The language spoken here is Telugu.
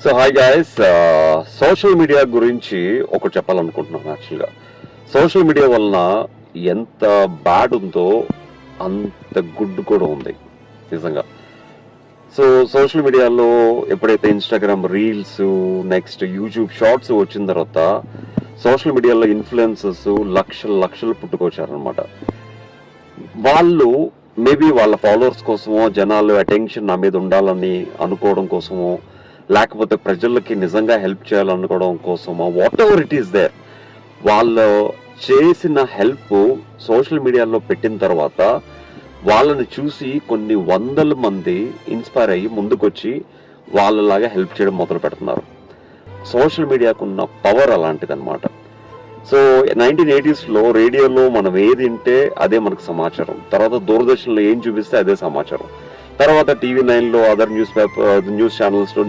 So hi guys, social media గురించి ఒకటి చెప్పాలనుకుంటున్నాను. యాక్చువల్గా సోషల్ మీడియా వలన ఎంత బ్యాడ్ ఉందో అంత గుడ్ కూడా ఉంది నిజంగా. సో సోషల్ మీడియాలో ఎప్పుడైతే Instagram reels, next YouTube shorts వచ్చిన తర్వాత సోషల్ మీడియాలో ఇన్ఫ్లుయెన్సర్స్ లక్షలు పుట్టుకొచ్చారనమాట. వాళ్ళు మేబీ వాళ్ళ ఫాలోవర్స్ కోసమో, జనాలు అటెన్షన్ నా మీద ఉండాలని అనుకోవడం కోసమో, లేకపోతే ప్రజలకి నిజంగా హెల్ప్ చేయాలనుకోవడం కోసమో, whatever it is there, వాళ్ళు చేసిన హెల్ప్ సోషల్ మీడియాలో పెట్టిన తర్వాత వాళ్ళని చూసి కొన్ని వందల మంది ఇన్స్పైర్ అయ్యి ముందుకొచ్చి వాళ్ళలాగా హెల్ప్ చేయడం మొదలు పెడుతున్నారు. సోషల్ మీడియాకు ఉన్న పవర్ అలాంటిది అనమాట. సో 1980s రేడియోలో మనం ఏది వింటే అదే మనకు సమాచారం, తర్వాత దూరదర్శన్లో ఏం చూపిస్తే అదే సమాచారం, తర్వాత టీవీ 9లో అదర్ న్యూస్ ఛానల్స్లో